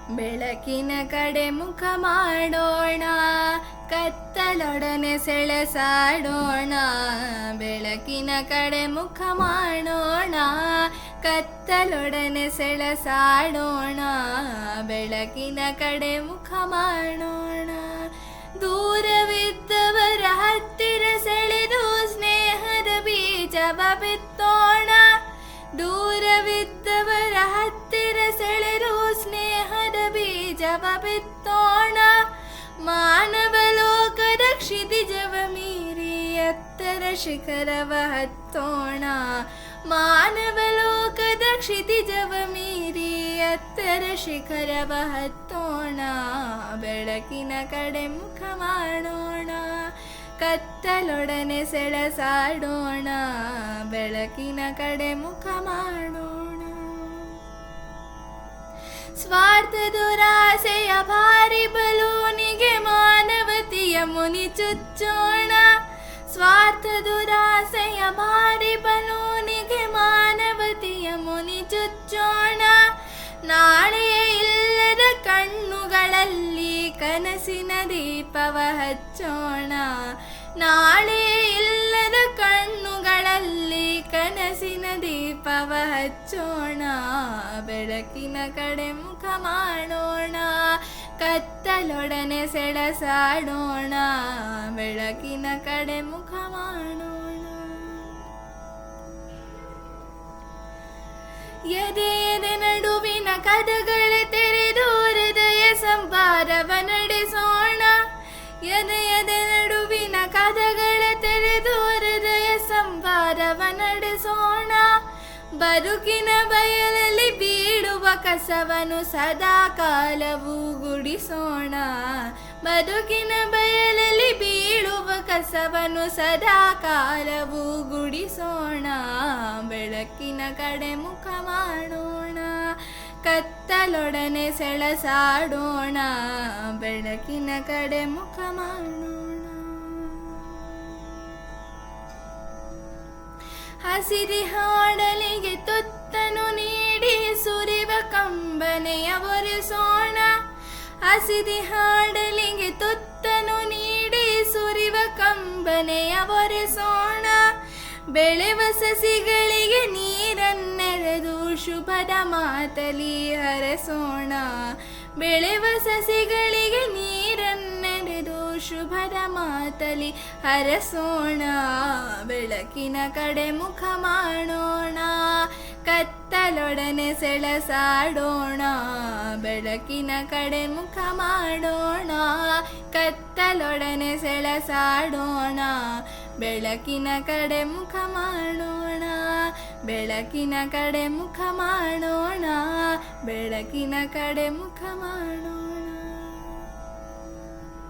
ಬೆಳಕಿನ ಕಡೆ ಮುಖ ಮಾಡೋಣ, ಕತ್ತಲೊಡನೆ ಸೆಳೆಸಾಡೋಣ. ಬೆಳಕಿನ ಕಡೆ ಮುಖ ಮಾಡೋಣ, ಕತ್ತಲೊಡನೆ ಸೆಳೆಸಾಡೋಣ. ಬೆಳಕಿನ ಕಡೆ ಮುಖ ಮಾಡೋಣ. ದೂರವಿದ್ದವರ ಹತ್ತಿರ ಸೆಳೆದು ಸ್ನೇಹದ ಬೀಜವ ಬಿತ್ತೋಣ. ದೂರವಿದ್ದವರ ಹತ್ತಿರ ಸೆಳೆದು ಸ್ನೇಹದ ಬೀಜವ ಬಿತ್ತೋಣ. ಮಾನವ ಲೋಕದ ಕ್ಷಿತಿಜವ ಮೀರಿ ಎತ್ತರ ಶಿಖರವ ಹತ್ತೋಣ. ಮಾನವ ಲೋಕದ ಕ್ಷಿತಿಜವ ಮೀರಿ ಎತ್ತರ ಶಿಖರವ ಹತ್ತೋಣ. ಬೆಳಕಿನ ಕಡೆ ಮುಖ ಮಾಡೋಣ, ಕತ್ತಲೊಡನೆ ಸೆಳೆಸಾಡೋಣ. ಬೆಳಕಿನ ಕಡೆ ಮುಖ ಮಾಡೋಣ. ಸ್ವಾರ್ಥ ದುರಾಸೆಯ ಭಾರಿ ಬಲೂನಿಗೆ ಮಾನವತೆಯ ಮುನಿ ಚುಚ್ಚೋಣ. ಸ್ವಾರ್ಥ ದುರಾಸೆಯ ಭಾರಿ ಬಲೂನಿಗೆ ಮಾನವತೆಯ ಮುನಿ ಚುಚ್ಚೋಣ. ನಾಳೆಯ ಇಲ್ಲದ ಕಣ್ಣುಗಳಲ್ಲಿ ಕನಸಿನ ದೀಪವ ಹಚ್ಚೋಣ. ನಾಳೆಯ ಇಲ್ಲದ ಕಣ್ಣುಗಳಲ್ಲಿ ಕನಸಿನ ದೀಪವ ಹಚ್ಚೋಣ. ಬೆಳಕಿನ ಕಡೆ ಮುಖ ಮಾಡೋಣ, ಕತ್ತಲೊಡನೆ ಸೆಳೆಸಾಡೋಣ. ಬೆಳಕಿನ ಕಡೆ ಮುಖ ಮಾಡೋಣ. ಎದೆ ಎದೆ ನಡುವಿನ ಕದಗಳ ತೆರೆದು ಹೃದಯ ಸಂಭಾರವ ನಡೆಸೋಣ. ಎದೆ ಎದೆ ನಡುವಿನ ಕದಗಳ ತೆರೆದು ಹೃದಯ ಸಂಭಾರವ ನಡೆಸೋಣ. ಬದುಕಿನ ಬಯಲಲ್ಲಿ ಬೀಳುವ ಕಸವನ್ನು ಸದಾ ಕಾಲವೂ ಗುಡಿಸೋಣ. ಬದುಕಿನ ಬಯಲಲ್ಲಿ ಬೀಳುವ ಕಸವನ್ನು ಸದಾ ಕಾಲವೂ ಗುಡಿಸೋಣ. ಬೆಳಕಿನ ಕಡೆ ಮುಖ ಮಾಡೋಣ, ಕತ್ತಲೊಡನೆ ಸೆಳೆಸಾಡೋಣ. ಬೆಳಕಿನ ಕಡೆ ಮುಖ ಮಾಡೋಣ. ಹಸಿರಿ ಹಾಡಲಿಗೆ ತುತ್ತನು ನೀಡಿ ಸುರಿವ ಕಂಬನೆಯ ಒರೆಸೋಣ. ಹಸಿರಿ ಹಾಡಲಿಗೆ ತುತ್ತನು ನೀಡಿ ಸುರಿವ ಕಂಬನೆಯ ಒರೆಸೋಣ. ಬೆಳೆವ ಸಸಿಗಳಿಗೆ ನೀರನ್ನೆರೆದು ಶುಭದ ಮಾತಲಿ ಹರಸೋಣ. ಬೆಳೆವ ಸಸಿಗಳಿಗೆ ನೀರನ್ನೆರೆದು ಶುಭದ ಮಾತಲಿ ಹರಸೋಣ. ಬೆಳಕಿನ ಕಡೆ ಮುಖ ಮಾಡೋಣ, ಕತ್ತಲೊಡನೆ ಸೆಳೆಸಾಡೋಣ. ಬೆಳಕಿನ ಕಡೆ ಮುಖ ಮಾಡೋಣ, ಕತ್ತಲೊಡನೆ ಸೆಳೆಸಾಡೋಣ. ಬೆಳಕಿನ ಕಡೆ ಮುಖ ಮಾಡೋಣ, ಬೆಳಕಿನ ಕಡೆ ಮುಖ ಮಾಡೋಣ. ಬೆಳಕಿನ ಕಡೆ ಮುಖ ಮಾಡೋಣ.